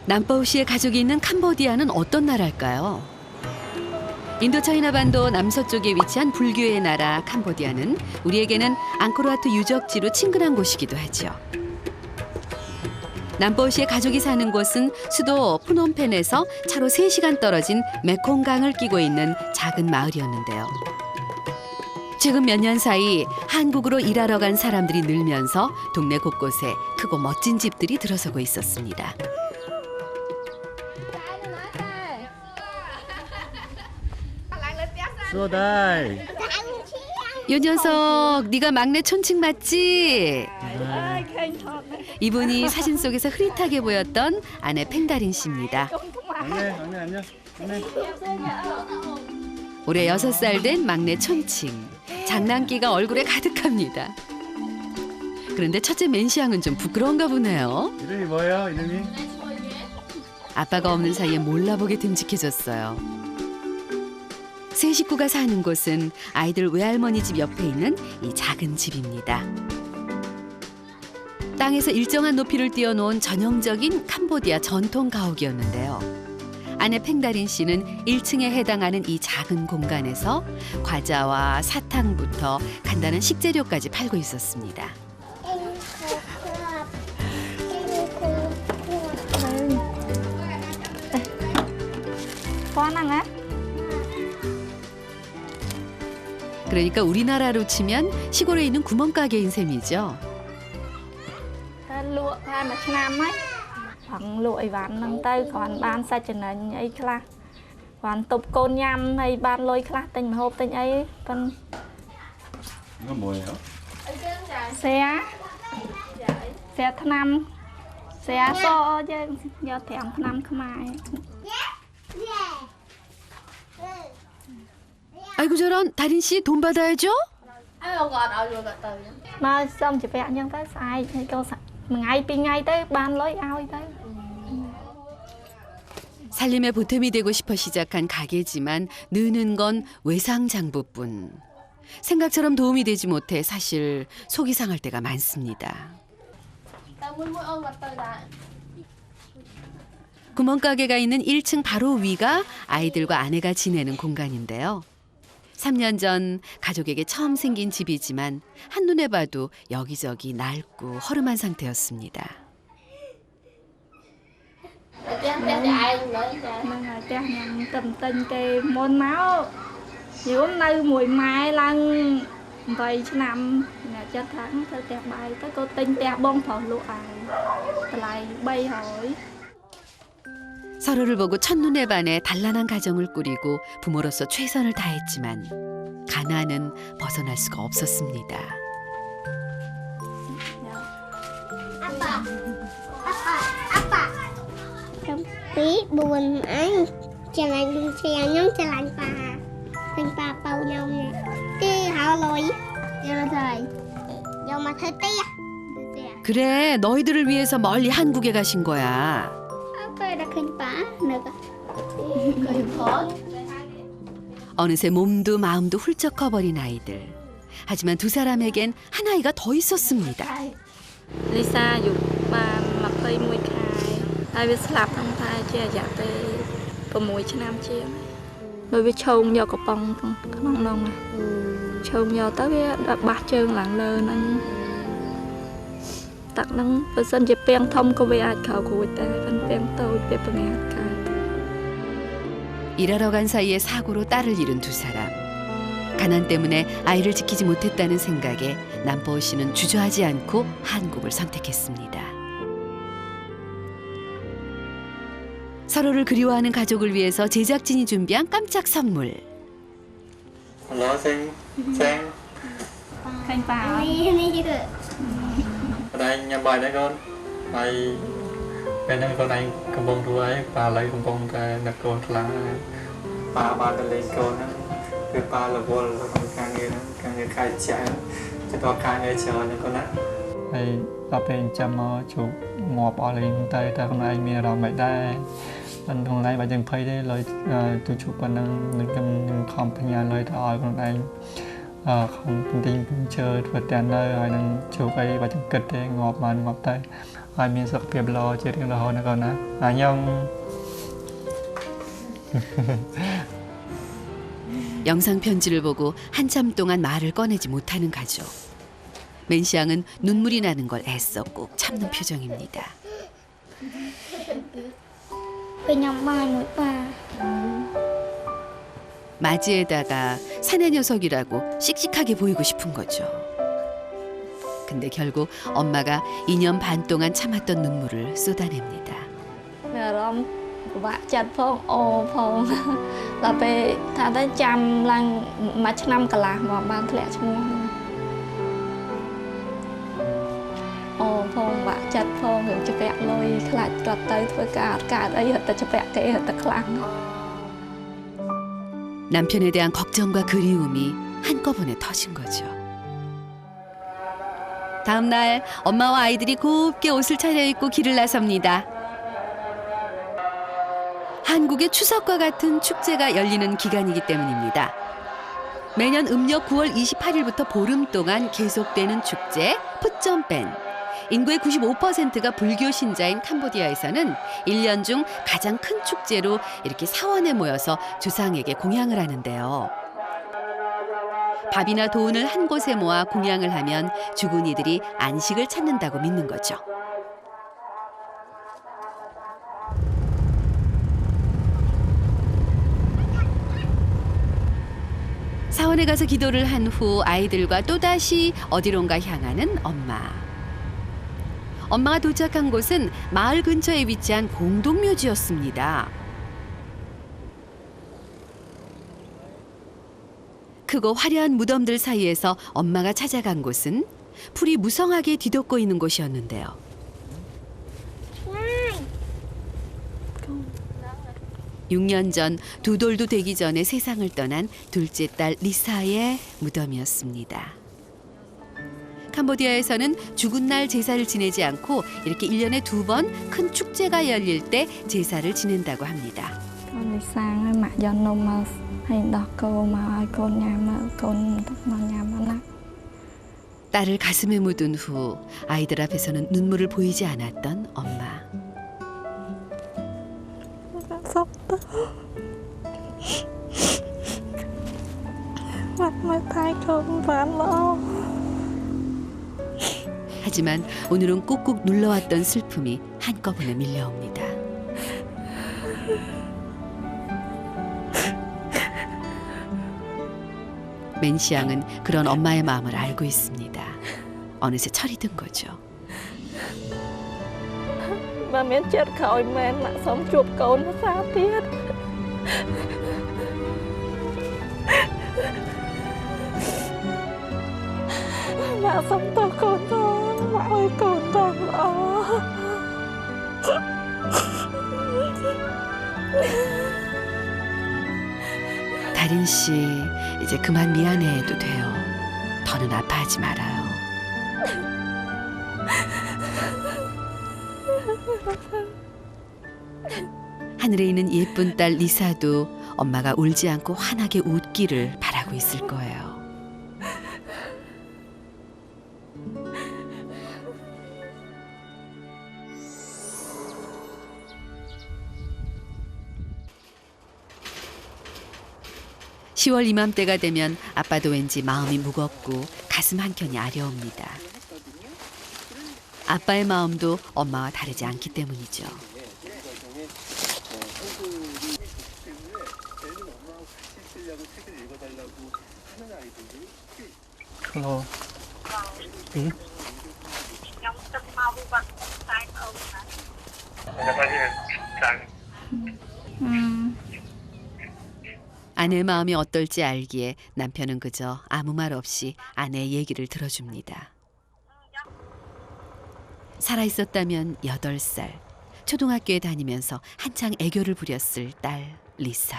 남바오 씨의 가족이 있는 캄보디아는 어떤 나라일까요? 인도차이나 반도 남서쪽에 위치한 불교의 나라 캄보디아는 우리에게는 앙코르와트 유적지로 친근한 곳이기도 하죠. 남바오 씨의 가족이 사는 곳은 수도 프놈펜에서 차로 3시간 떨어진 메콩강을 끼고 있는 작은 마을이었는데요. 최근 몇 년 사이 한국으로 일하러 간 사람들이 늘면서 동네 곳곳에 크고 멋진 집들이 들어서고 있었습니다. 쏘다이. 요 녀석, 네가 막내 촌칙 맞지? 이분이 사진 속에서 흐릿하게 보였던 아내 팽다린 씨입니다. 안녕. 올해 6살 된 막내 촌칙. 장난기가 얼굴에 가득합니다. 그런데 첫째 맨시앙은 좀 부끄러운가 보네요. 이름이 뭐예요? 이름이? 아빠가 없는 사이에 몰라보게 듬직해졌어요. 세 식구가 사는 곳은 아이들 외할머니 집 옆에 있는 이 작은 집입니다. 땅에서 일정한 높이를 띄워놓은 전형적인 캄보디아 전통 가옥이었는데요. 아내 팽다린 씨는 1층에 해당하는 이 작은 공간에서 과자와 사탕부터 간단한 식재료까지 팔고 있었습니다. 그러니까 우리나라로 치면 시골에 있는 구멍가게인 셈이죠. bằng lụi bán nâng tay còn bán sạch cho nên ấy là còn tục côn nhâm hay bán lôi khla tình hộp tình ấy còn 이건 뭐예요? xe tham xe so chứ do thèm tham không ai. 아이고 저런, 다린 씨 돈 받아야죠? Mà xong chỉ vẹn nhưng tới sai thì câu ngày pi ngày tới ban lối ao tới. 살림의 보탬이 되고 싶어 시작한 가게지만 느는 건 외상장부뿐. 생각처럼 도움이 되지 못해 사실 속이 상할 때가 많습니다. 구멍가게가 있는 1층 바로 위가 아이들과 아내가 지내는 공간인데요. 3년 전 가족에게 처음 생긴 집이지만 한눈에 봐도 여기저기 낡고 허름한 상태였습니다. Tầm tình cái môn máu nếu nơi mùi mai lăng vậy chứ nằm cho tháng thôi đẹp bài tới cô tinh đẹp bông thổ lụa lại bay hỏi. 서로를 보고 첫눈에 반해 단란한 가정을 꾸리고 부모로서 최선을 다했지만 가난은 벗어날 수가 없었습니다. Tí buồn anh chè lạnh chè nhóm chè lạnh bà bầu nhau nè cái họ lôi rồi thời giờ mà thấy tia 그래, 너희들을 위해서 멀리 한국에 가신 거야. 아빠 đã khinh bà nữa 어느새 몸도 마음도 훌쩍 커버린 아이들. 하지만 두 사람에겐 한 아이가 더 있었습니다. Lisa dục bà mặc hơi mùi khai ai biết slap thằng thai chia dạ tê và mùi cho nam chia đối với chồng do có bông không nông à chồng do tới với bát trơn lặng lơ nâng tặng nâng và sân dẹp bèn thông có về ai khảo của ta phân bèn tôi về bèn hạt khai. 일하러 간 사이에 사고로 딸을 잃은 두 사람. 가난 때문에 아이를 지키지 못했다는 생각에 남보호 씨는 주저하지 않고 한국을 선택했습니다. 서로를 그리워하는 가족을 위해서 제작진이 준비한 깜짝 선물. Hello, Sen. Khanh bảo đi chứ Ở đây nhà bài đấy con. Bài bên đây con này cầm bông thú ấy, bà lấy cầm bông ra đặt con là bà lấy con á. Cái bà là vô là con càng nghe khai chạy, cho to càng nghe chờ như con á. Đây, bà bên chăm chụp ngọt bỏ lên tay ta con này mẹ rồi mày đây. Anh con này bà dừng phây đấy lời tôi chụp bà nâng không phải nhà lời thôi con này. Không tin chơi thuật đèn nơi rồi nâng chụp ấy bà chẳng kịch đấy ngọt mà ngọt tay ហើយមានសុខភាពល្អជារៀងរហូតណាកូនណាខ្ញុំ 영상 편지를 보고 한참 동안 말을 꺼내지 못하는 가족. 맨시앙은 눈물이 나는 걸 애써 꼭 참는 표정입니다. ពេលញ៉ាំបាយមួយប៉ា 맞이에다가 사내 녀석이라고 씩씩하게 보이고 싶은 거죠. 근데 결국 엄마가 2년 반 동안 참았던 눈물을 쏟아냅니다. មានអារម្មណ៍ពិបាកចិត្តផងអូផងដល់ពេលថាទៅចាំឡើងមួយឆ្នាំកន្លះមកបានធ្លាក់ឈ្មោះអូផងពិបាកចិត្តផងរឿងជពាក់លុយខ្លាចគាត់ទៅធ្វើការអត់កើតអីហត់តែជពាក់គេហត់តែខ្លាំង 남편에 대한 걱정과 그리움이 한꺼번에 터진 거죠. 다음 날 엄마와 아이들이 곱게 옷을 차려입고 길을 나섭니다. 한국의 추석과 같은 축제가 열리는 기간이기 때문입니다. 매년 음력 9월 28일부터 보름 동안 계속되는 축제 푸점밴. 인구의 95%가 불교 신자인 캄보디아에서는 1년 중 가장 큰 축제로 이렇게 사원에 모여서 조상에게 공양을 하는데요. 밥이나 돈을 한 곳에 모아 공양을 하면 죽은 이들이 안식을 찾는다고 믿는 거죠. 사원에 가서 기도를 한 후 아이들과 또다시 어디론가 향하는 엄마. 엄마가 도착한 곳은 마을 근처에 위치한 공동묘지였습니다. 크고 화려한 무덤들 사이에서 엄마가 찾아간 곳은 풀이 무성하게 뒤덮고 있는 곳이었는데요. 6년 전 두 돌도 되기 전에 세상을 떠난 둘째 딸 리사의 무덤이었습니다. 캄보디아에서는 죽은 날 제사를 지내지 않고 이렇게 1년에 2번 큰 축제가 열릴 때 제사를 지낸다고 합니다. កូនលីសាហើយម៉ាក់យកនំមកហើយដោះគោមកឲ្យកូនញ៉ាំមកកូនមកញ៉ាំណា 딸을 가슴에 묻은 후 아이들 앞에서는 눈물을 보이지 않았던 엄마. សុខទៅមកថៃកូនបានល្អ 하지만 오늘은 꾹꾹 눌러왔던 슬픔이 한꺼번에 밀려옵니다. 맨시앙은 그런 엄마의 마음을 알고 있습니다. 어느새 철이 든 거죠. បើមានចិត្តក្រោយមែនម៉ាក់សុំជួបកូនភាសាទៀត ម៉ាក់សុំតើកូនទៅម៉ាក់ឲ្យកូនទៅល្អ 다린 씨, 이제 그만 미안해해도 돼요. 더는 아파하지 말아요. 하늘에 있는 예쁜 딸 리사도 엄마가 울지 않고 환하게 웃기를 바라고 있을 거예요. (10월) 이맘때가 되면 아빠도 왠지 마음이 무겁고 가슴 한켠이 아려옵니다. 아빠의 마음도 엄마와 다르지 않기 때문이죠. Hello. 응? 아내의 마음이 어떨지 알기에 남편은 그저 아무 말 없이 아내의 얘기를 들어줍니다. 살아있었다면 8살, 초등학교에 다니면서 한창 애교를 부렸을 딸 리사.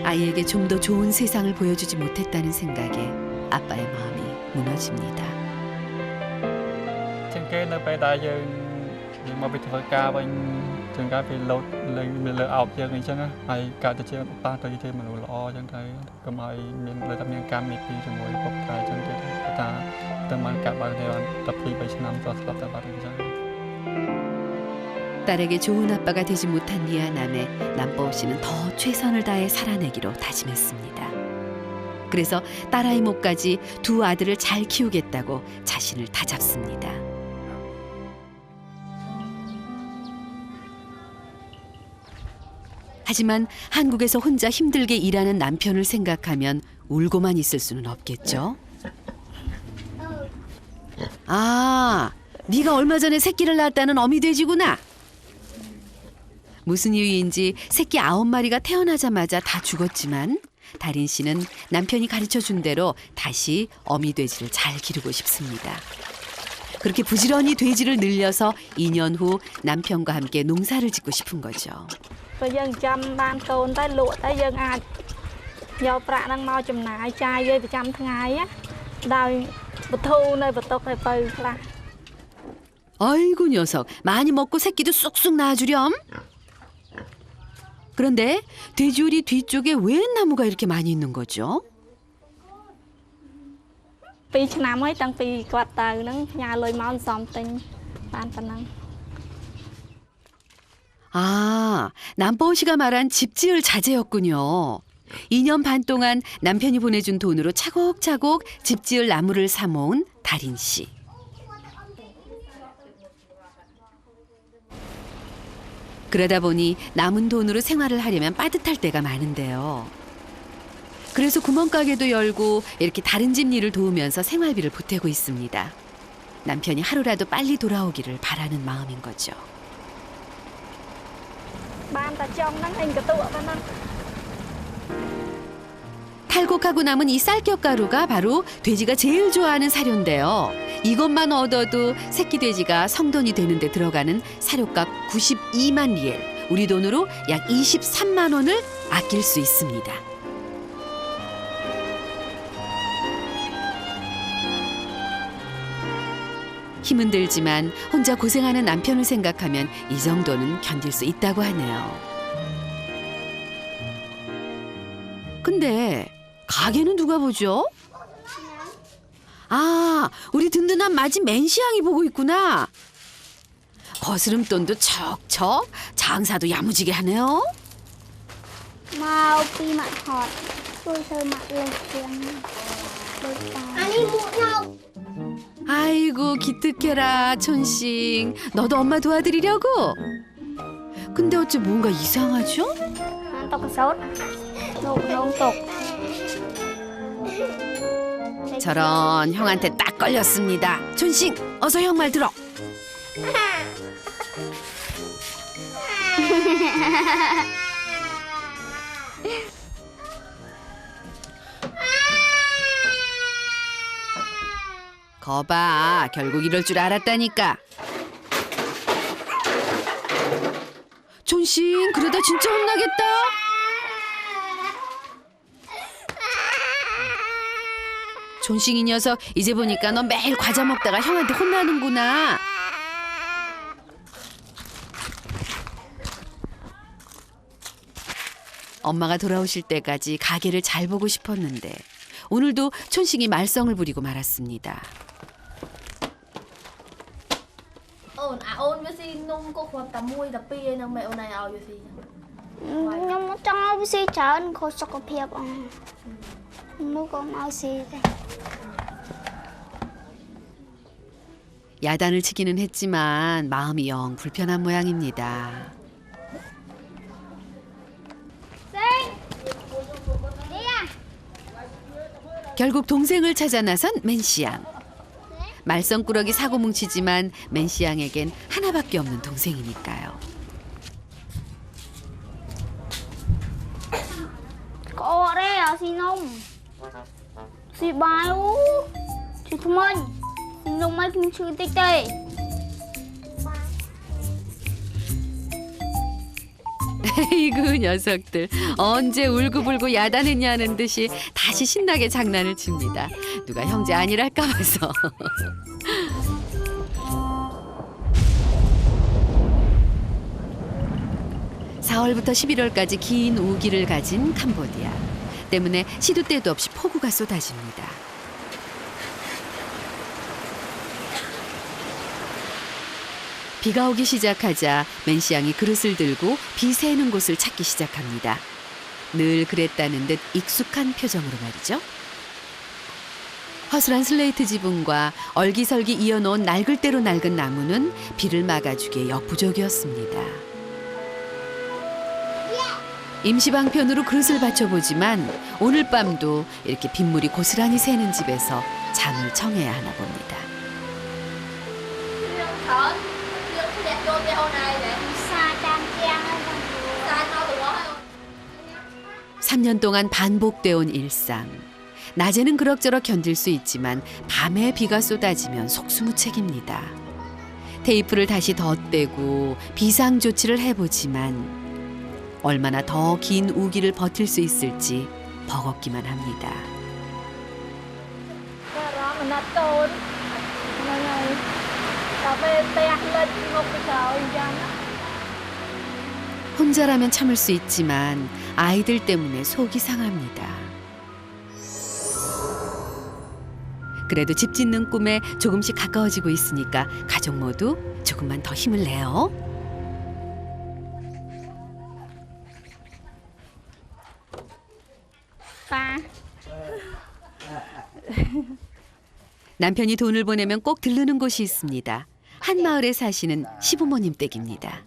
아이에게 좀 더 좋은 세상을 보여주지 못했다는 생각에 아빠의 마음이 무너집니다. ជាងគេនៅពេលដែលយើងមកពីធ្វើការវិញ chừng cái phải lột lên mình lỡ ảo chơi này chứ á hay cả từ chơi ta tới chơi mà lo chẳng thấy có mai mìnhเลยทำยังการมีปีจมูกปกไทยจังเลยตาเติมมันกลับมาในวันตับปีไปชนะตัวสลับแต่บัดนี้จัง 딸에게 좋은 아빠가 되지 못한 미안함에 남보우 씨는 더 최선을 다해 살아내기로 다짐했습니다. 그래서 딸아이 몫까지 두 아들을 잘 키우겠다고 자신을 다잡습니다. 하지만 한국에서 혼자 힘들게 일하는 남편을 생각하면 울고만 있을 수는 없겠죠. 아, 네가 얼마 전에 새끼를 낳았다는 어미 돼지구나. 무슨 이유인지 새끼 9마리가 태어나자마자 다 죽었지만 달인 씨는 남편이 가르쳐준 대로 다시 어미 돼지를 잘 기르고 싶습니다. 그렇게 부지런히 돼지를 늘려서 2년 후 남편과 함께 농사를 짓고 싶은 거죠. បើយើងចាំបានកូនទៅលក់ទៅយើងអាចយកប្រាក់ហ្នឹងមកចំណាយចាយវាប្រចាំថ្ងៃណាដោយបធូរនៅបន្ទុកឲ្យបើខ្លះ 아이고 녀석 많이 먹고 새끼도 쑥쑥 낳아주렴. 그런데 돼지우리 뒤쪽에 웬 나무가 이렇게 많이 있는 거죠? 2 ឆ្នាំហើយតាំងពីគាត់ទៅហ្នឹងផ្ញើលុយមកសំទិញបានប៉ុណ្ណឹង 아, 남보우 씨가 말한 집 지을 자재였군요. 2년 반 동안 남편이 보내준 돈으로 차곡차곡 집 지을 나무를 사 모은 달인 씨. 그러다 보니 남은 돈으로 생활을 하려면 빠듯할 때가 많은데요. 그래서 구멍가게도 열고 이렇게 다른 집 일을 도우면서 생활비를 보태고 있습니다. 남편이 하루라도 빨리 돌아오기를 바라는 마음인 거죠. បានតែចង់ហ្នឹងឯងកតក់ប៉ុណ្ណឹង 탈곡하고 남은 이 쌀겹가루가 바로 돼지가 제일 좋아하는 사료인데요. 이것만 얻어도 새끼 돼지가 성돈이 되는데 들어가는 사료값 92만 리엘, 우리 돈으로 약 23만 원을 아낄 수 있습니다. 힘은 들지만 혼자 고생하는 남편을 생각하면 이 정도는 견딜 수 있다고 하네요. 근데 가게는 누가 보죠? 아, 우리 든든한 마지 맨시양이 보고 있구나. 거스름돈도 척척, 장사도 야무지게 하네요. មកពីម៉ាក់ថតជួយធ្វើម៉ាក់លើជាងដូចតាអានេះមួកញោក 아이고 기특해라 촌싱. 너도 엄마 도와드리려고? 근데 어째 뭔가 이상하죠? តកសោតលោកនងតុក 저런 형한테 딱 걸렸습니다. 촌싱 어서 형 말 들어. 거봐 결국 이럴 줄 알았다니까. 촌싱 그러다 진짜 혼나겠다. 촌싱 이 녀석 이제 보니까 너 매일 과자 먹다가 형한테 혼나는구나. 엄마가 돌아오실 때까지 가게를 잘 보고 싶었는데 오늘도 촌싱이 말썽을 부리고 말았습니다. អូនអូនវាស៊ីនំក៏គ្រាន់តែ1 12ឯហ្នឹងម៉ែអូនឯងឲ្យវាស៊ីចឹង ខ្ញុំចង់ឲ្យវាស៊ីច្រើនខុសសុខភាពអស់នោះក៏ឲ្យស៊ីដែរ 야단을 치기는 했지만 마음이 영 불편한 모양입니다. 결국 동생을 찾아 나선 맨시양. 말썽꾸러기 사고 뭉치지만 맨시양에겐 하나밖에 없는 동생이니까요. 거래 아시놈 시바요 주투머니 이놈만 김치 떼떼 에이구 녀석들 언제 울고불고 야단했냐는 듯이 다시 신나게 장난을 칩니다. 누가 형제 아니랄까 봐서. 가을부터 11월까지 긴 우기를 가진 캄보디아. 때문에 시도 때도 없이 폭우가 쏟아집니다. 비가 오기 시작하자 맨시 양이 그릇을 들고 비 새는 곳을 찾기 시작합니다. 늘 그랬다는 듯 익숙한 표정으로 말이죠. 허술한 슬레이트 지붕과 얼기설기 이어놓은 낡을 대로 낡은 나무는 비를 막아주기에 역부족이었습니다. 임시방편으로 그릇을 받쳐보지만 오늘 밤도 이렇게 빗물이 고스란히 새는 집에서 잠을 청해야 하나 봅니다. 3년 동안 반복되어 온 일상. 낮에는 그럭저럭 견딜 수 있지만 밤에 비가 쏟아지면 속수무책입니다. 테이프를 다시 덧대고 비상조치를 해보지만 얼마나 더 긴 우기를 버틸 수 있을지 버겁기만 합니다. 혼자라면 참을 수 있지만 아이들 때문에 속이 상합니다. 그래도 집 짓는 꿈에 조금씩 가까워지고 있으니까 가족 모두 조금만 더 힘을 내요. 남편이 돈을 보내면 꼭 들르는 곳이 있습니다. 한 마을에 사시는 시부모님 댁입니다.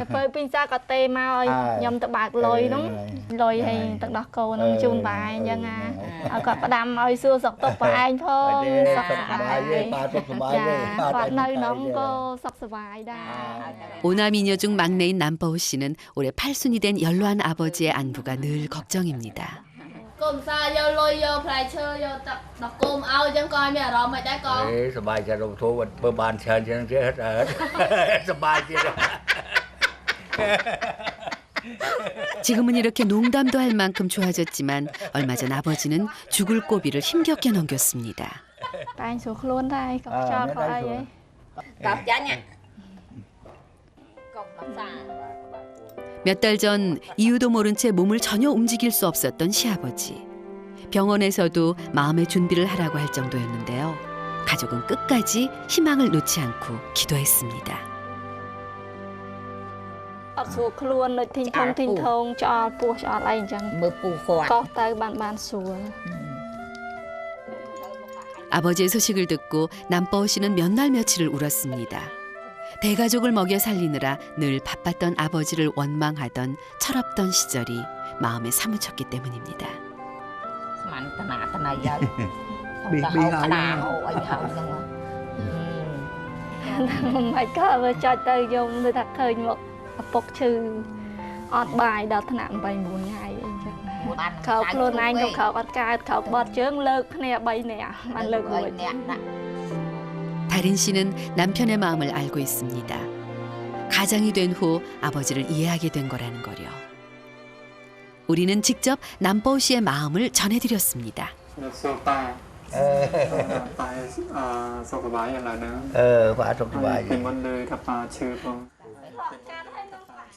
Phơi pin xa cà tê mau nhom tự bạc lồi đúng lồi hay tự đọc cầu nó chun bài dân còn bà đam ơi xưa sọc tóc bà anh thôi sọc bài còn nơi nó không có sọc bài đa. 오남이녀 중 막내인 남보우 씨는 올해 8순이 된 연로한 아버지의 안부가 늘 걱정입니다. Cơm xa vô lôi vô phải chơi vô đọc cơm ao chân coi mẹ rồi mày đã con. สบายใจลงโทษเปิดบานเชิญเชิญเชิญสบายใจ 지금은 이렇게 농담도 할 만큼 좋아졌지만 얼마 전 아버지는 죽을 고비를 힘겹게 넘겼습니다. Anh xuống luôn đây cọc cho có ai vậy? 몇 달 전 이유도 모른 채 몸을 전혀 움직일 수 없었던 시아버지. 병원에서도 마음의 준비를 하라고 할 정도였는데요. 가족은 끝까지 희망을 놓지 않고 기도했습니다. xuống luôn rồi thinh thong cho pua cho lại chẳng có tay bàn xuống. 아버지의 소식을 듣고 남보우 씨는 몇 날 며칠을 울었습니다. 대가족을 먹여 살리느라 늘 바빴던 아버지를 원망하던 철없던 시절이 마음에 사무쳤기 때문입니다. Mày có vừa cho tay dùng tôi thật hơi một bốc trừ ọt bài đó thằng nặng 7-4 ngày khẩu luôn anh không khẩu ọt cài khẩu bọt chướng lợt nè bay nè ăn lợt rồi. 다린 씨는 남편의 마음을 알고 있습니다. 가장이 된 후 아버지를 이해하게 된 거라는 거요. 우리는 직접 남보우 씨의 마음을 전해드렸습니다. สุขบายอะไรนะ ฟ้าสุขสบาย เป็นวันเลยกับป่าชื่อผม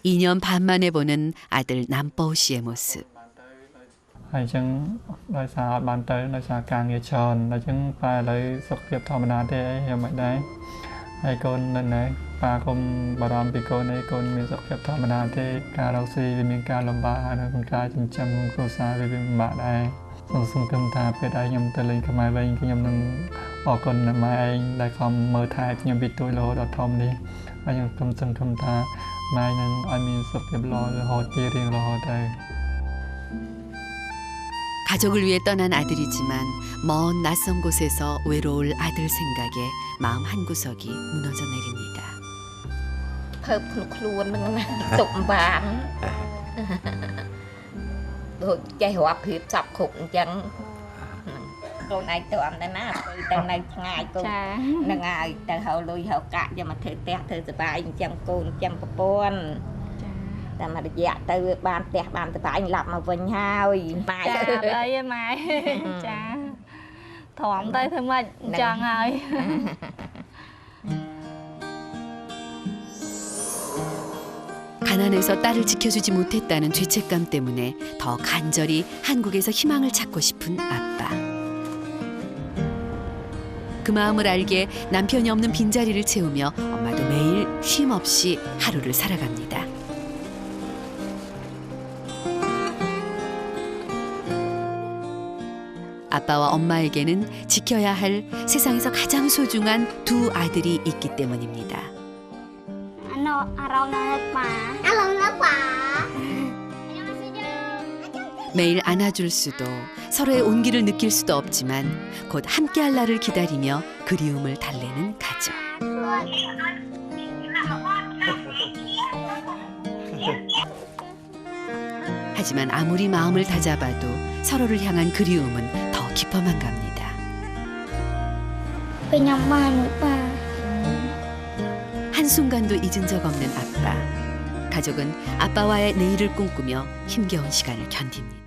2년 반 만에 보는 아들 남보우 씨의 모습. ហើយចឹងដោយសារអត់បានទៅដោយសារការងារច្រើនហើយចឹងប៉ាឥឡូវសុខភាពធម្មតាទេយ៉ាងមិនដែរហើយកូននៅណែប៉ាកុំបារម្ភពីកូនឯងកូនមានសុខភាពធម្មតាទេការរកស៊ីវាមានការលំបាកហើយក្នុងការចិញ្ចឹមគ្រួសារវាពិបាកដែរសង្ឃឹមថាពេលដែលខ្ញុំទៅលេងខ្មែរវិញខ្ញុំនឹងអរគុណម៉ែឯងដែលខំមើលថែខ្ញុំពីតូចរហូតដល់ធំនេះហើយខ្ញុំសង្ឃឹមថាម៉ែនឹងឲ្យមានសុខភាពល្អរហូតជារៀងរហូតដែរ 가족을 위해 떠난 아들이지만 먼 낯선 곳에서 외로울 아들 생각에 마음 한구석이 무너져 내립니다. ភើបខ្លួននឹងណាទុកបានដូចចេះរាប់ព្រៀបសពគ្រប់អញ្ចឹងខ្លួនឯងទៅអត់ដែរណាទៅនៅឆ្ងាយកូននឹងហើយទៅហៅលុយហៅកាក់យកមកធ្វើផ្ទះធ្វើសុបាយអញ្ចឹងកូនអញ្ចឹងប្រពន្ធតែមករយៈទៅបានផ្ទះបានសុបាយឡាប់មកវិញហើយម៉ែអីម៉ែចាធំទៅធ្វើម៉េចអញ្ចឹងហើយ 가난해서 딸을 지켜주지 못했다는 죄책감 때문에 더 간절히 한국에서 희망을 찾고 싶은 아빠. 그 마음을 알게 남편이 없는 빈자리를 채우며 엄마도 매일 쉼 없이 하루를 살아갑니다. 아빠와 엄마에게는 지켜야 할 세상에서 가장 소중한 두 아들이 있기 때문입니다. 매일 안아줄 수도 서로의 온기를 느낄 수도 없지만 곧 함께할 날을 기다리며 그리움을 달래는 가족. 하지만 아무리 마음을 다잡아도 서로를 향한 그리움은 더 깊어만 갑니다. 한순간도 잊은 적 없는 아빠. 가족은 아빠와의 내일을 꿈꾸며 힘겨운 시간을 견딥니다.